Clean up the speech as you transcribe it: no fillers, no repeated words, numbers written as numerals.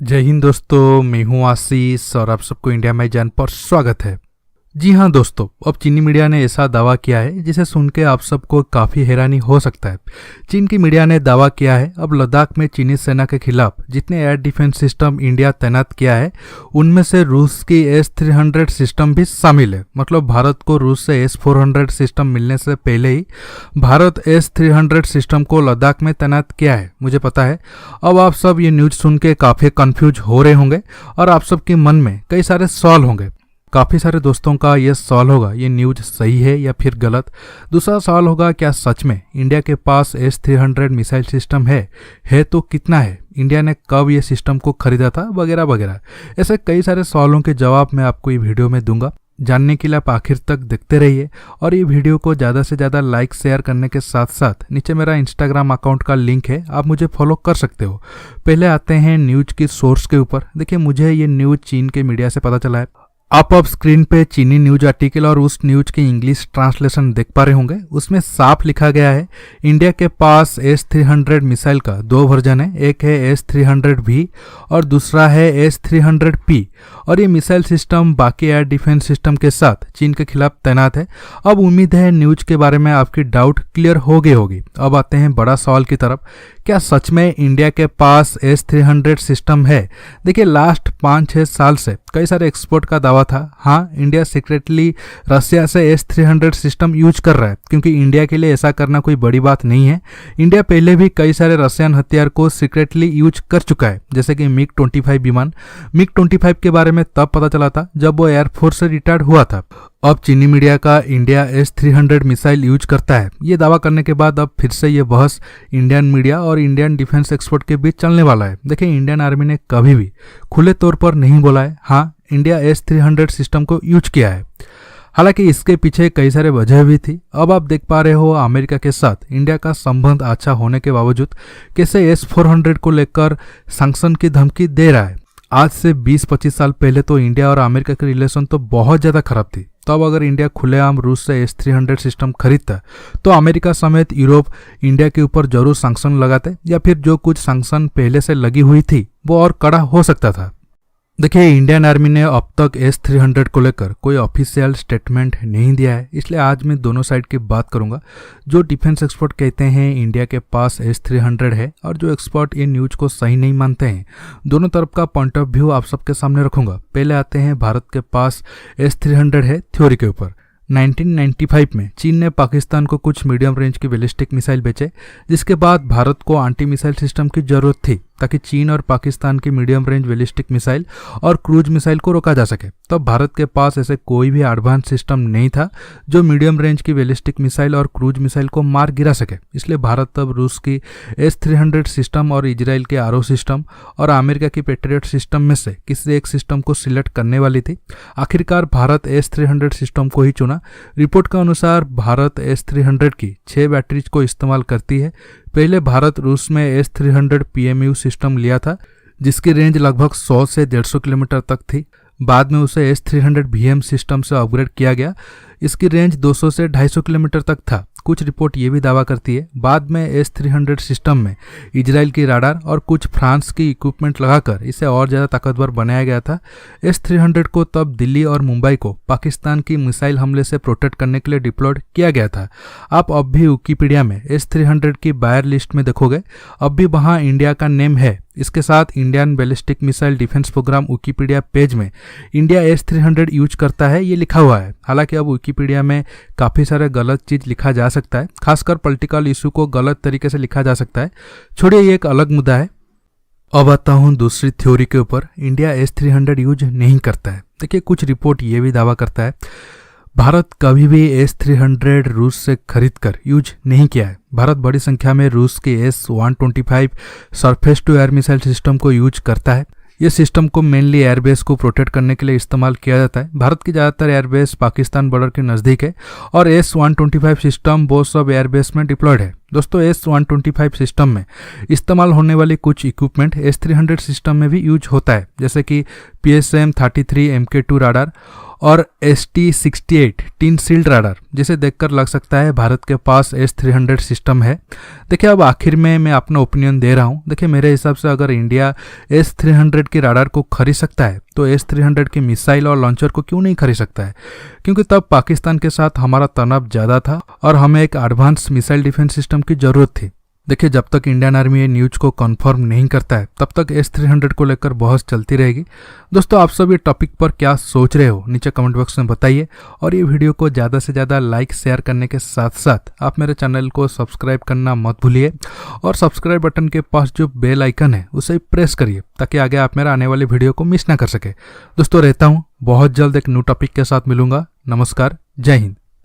जय हिंद दोस्तों, मैं हूं आशीष और आप सबको इंडिया में जान पर स्वागत है। जी हां दोस्तों, अब चीनी मीडिया ने ऐसा दावा किया है जिसे सुन के आप सबको काफ़ी हैरानी हो सकता है। चीन की मीडिया ने दावा किया है अब लद्दाख में चीनी सेना के खिलाफ जितने एयर डिफेंस सिस्टम इंडिया तैनात किया है उनमें से रूस की S-300 सिस्टम भी शामिल है। मतलब भारत को रूस से S-400 सिस्टम मिलने से पहले ही भारत S-300 सिस्टम को लद्दाख में तैनात किया है। मुझे पता है अब आप सब ये न्यूज सुन के काफ़ी कन्फ्यूज हो रहे होंगे और आप सबके मन में कई सारे सवाल होंगे। काफ़ी सारे दोस्तों का यह सवाल होगा ये न्यूज सही है या फिर गलत। दूसरा सवाल होगा क्या सच में इंडिया के पास S-300 मिसाइल सिस्टम है तो कितना है, इंडिया ने कब ये सिस्टम को खरीदा था, वगैरह वगैरह। ऐसे कई सारे सवालों के जवाब मैं आपको ये वीडियो में दूंगा। जानने के लिए आप आखिर तक देखते रहिए और ये वीडियो को ज़्यादा से ज़्यादा लाइक शेयर करने के साथ साथ नीचे मेरा इंस्टाग्राम अकाउंट का लिंक है, आप मुझे फॉलो कर सकते हो। पहले आते हैं न्यूज की सोर्स के ऊपर। देखिए, मुझे ये न्यूज चीन के मीडिया से पता चला है। आप अब स्क्रीन पे चीनी न्यूज आर्टिकल और उस न्यूज की इंग्लिश ट्रांसलेशन देख पा रहे होंगे। उसमें साफ लिखा गया है इंडिया के पास S-300 मिसाइल का दो वर्जन है, एक है S-300V और दूसरा है S-300P और ये मिसाइल सिस्टम बाकी एयर डिफेंस सिस्टम के साथ चीन के खिलाफ तैनात है। अब उम्मीद है न्यूज के बारे में आपकी डाउट क्लियर हो गई होगी। अब आते हैं बड़ा सवाल की तरफ, क्या सच में इंडिया के पास S-300 सिस्टम है? देखिए, लास्ट 5-6 साल से कई सारे एक्सपोर्ट का दावा था। हाँ, इंडिया सीक्रेटली रशिया से S-300 सिस्टम यूज कर रहा है, क्योंकि इंडिया के लिए ऐसा करना कोई बड़ी बात नहीं है। इंडिया पहले भी कई सारे रशियन हथियार को सीक्रेटली यूज कर चुका है, जैसे कि MiG-25 विमान। MiG-25 के बारे में तब पता चला था जब वो एयरफोर्स से रिटायर्ड हुआ था। अब चीनी मीडिया का इंडिया S-300 मिसाइल यूज करता है ये दावा करने के बाद अब फिर से ये बहस इंडियन मीडिया और इंडियन डिफेंस एक्सपर्ट के बीच चलने वाला है। देखिए, इंडियन आर्मी ने कभी भी खुले तौर पर नहीं बोला है हाँ इंडिया S-300 सिस्टम को यूज किया है। हालांकि इसके पीछे कई सारे वजह भी थी। अब आप देख पा रहे हो अमेरिका के साथ इंडिया का संबंध अच्छा होने के बावजूद कैसे S-400 को लेकर सैंक्शन की धमकी दे रहा है। आज से 20-25 साल पहले तो इंडिया और अमेरिका की रिलेशन तो बहुत ज़्यादा खराब थी। तब अगर इंडिया खुलेआम रूस से S-300 सिस्टम खरीदता तो अमेरिका समेत यूरोप इंडिया के ऊपर जरूर सैंक्शन लगाते या फिर जो कुछ सैंक्शन पहले से लगी हुई थी वो और कड़ा हो सकता था। देखिए, इंडियन आर्मी ने अब तक S-300 को लेकर कोई ऑफिशियल स्टेटमेंट नहीं दिया है, इसलिए आज मैं दोनों साइड की बात करूंगा। जो डिफेंस एक्सपर्ट कहते हैं इंडिया के पास S-300 है और जो एक्सपर्ट ये न्यूज को सही नहीं मानते हैं, दोनों तरफ का पॉइंट ऑफ व्यू आप सबके सामने रखूंगा। पहले आते हैं भारत के पास S-300 है थ्योरी के ऊपर। 1995 में चीन ने पाकिस्तान को कुछ मीडियम रेंज की बैलिस्टिक मिसाइल बेचे, जिसके बाद भारत को एंटी मिसाइल सिस्टम की जरूरत थी ताकि चीन और पाकिस्तान की मीडियम रेंज बैलिस्टिक मिसाइल और क्रूज मिसाइल को रोका जा सके। तब भारत के पास ऐसे कोई भी एडवांस सिस्टम नहीं था जो मीडियम रेंज की बैलिस्टिक मिसाइल और क्रूज मिसाइल को मार गिरा सके। इसलिए भारत तब रूस की S-300 सिस्टम और इजराइल के आरो सिस्टम और अमेरिका की पेट्रियट सिस्टम में से किसी एक सिस्टम को सिलेक्ट करने वाली थी। आखिरकार भारत S-300 सिस्टम को ही चुना। रिपोर्ट के अनुसार भारत S-300 की 6 बैटरीज को इस्तेमाल करती है। पहले भारत रूस में S-300 PMU सिस्टम लिया था जिसकी रेंज लगभग 100 से 150 किलोमीटर तक थी। बाद में उसे S-300 VM सिस्टम से अपग्रेड किया गया। इसकी रेंज 200 से 250 किलोमीटर तक था। कुछ रिपोर्ट ये भी दावा करती है बाद में S-300 सिस्टम में इजराइल की राडार और कुछ फ्रांस की इक्विपमेंट लगाकर इसे और ज़्यादा ताकतवर बनाया गया था। S-300 को तब दिल्ली और मुंबई को पाकिस्तान की मिसाइल हमले से प्रोटेक्ट करने के लिए डिप्लॉयड किया गया था। आप अब भी विकिपीडिया में S-300 की बायर लिस्ट में देखोगे, अब भी वहाँ इंडिया का नेम है। इसके साथ Indian ballistic missile defence programme Wikipedia page में इंडिया S-300 यूज करता है ये लिखा हुआ है। हालांकि अब विकिपीडिया में काफ़ी सारे गलत चीज़ लिखा जा सकता है, खासकर पॉलिटिकल इशू को गलत तरीके से लिखा जा सकता है। छोड़िए, ये एक अलग मुद्दा है। अब आता हूँ दूसरी थ्योरी के ऊपर, इंडिया S-300 यूज नहीं करता है। देखिए, कुछ रिपोर्ट ये भी दावा करता है भारत कभी भी S-300 रूस से खरीदकर यूज नहीं किया है। भारत बड़ी संख्या में रूस के S-125 surface to air missile system को यूज करता है। ये सिस्टम को मेनली एयरबेस को प्रोटेक्ट करने के लिए इस्तेमाल किया जाता है। भारत की ज़्यादातर एयरबेस पाकिस्तान बॉर्डर के नज़दीक है और S-125 सिस्टम वो सब एयरबेस में डिप्लॉयड है। दोस्तों S-125 सिस्टम में इस्तेमाल होने वाली कुछ इक्विपमेंट S-300 सिस्टम में भी यूज होता है, जैसे कि PSM-33 MK2 राडार और ST-68 टिन सील्ड राडार, जिसे देखकर लग सकता है भारत के पास S-300 सिस्टम है। देखिए, अब आखिर में मैं अपना ओपिनियन दे रहा हूँ। देखिए, मेरे हिसाब से अगर इंडिया S-300 की राडार को खरीद सकता है तो S-300 की मिसाइल और लॉन्चर को क्यों नहीं खरीद सकता है, क्योंकि तब पाकिस्तान के साथ हमारा तनाव ज़्यादा था और हमें एक एडवांस मिसाइल डिफेंस सिस्टम की ज़रूरत थी। देखिए, जब तक इंडियन आर्मी ये न्यूज को कंफर्म नहीं करता है तब तक S-300 को लेकर बहस चलती रहेगी। दोस्तों, आप सब ये टॉपिक पर क्या सोच रहे हो नीचे कमेंट बॉक्स में बताइए, और ये वीडियो को ज़्यादा से ज़्यादा लाइक शेयर करने के साथ साथ आप मेरे चैनल को सब्सक्राइब करना मत भूलिए, और सब्सक्राइब बटन के पास जो बेल आइकन है उसे प्रेस करिए ताकि आगे आप मेरा आने वाली वीडियो को मिस ना कर सके। दोस्तों, रहता हूँ, बहुत जल्द एक न्यू टॉपिक के साथ मिलूंगा। नमस्कार, जय हिंद।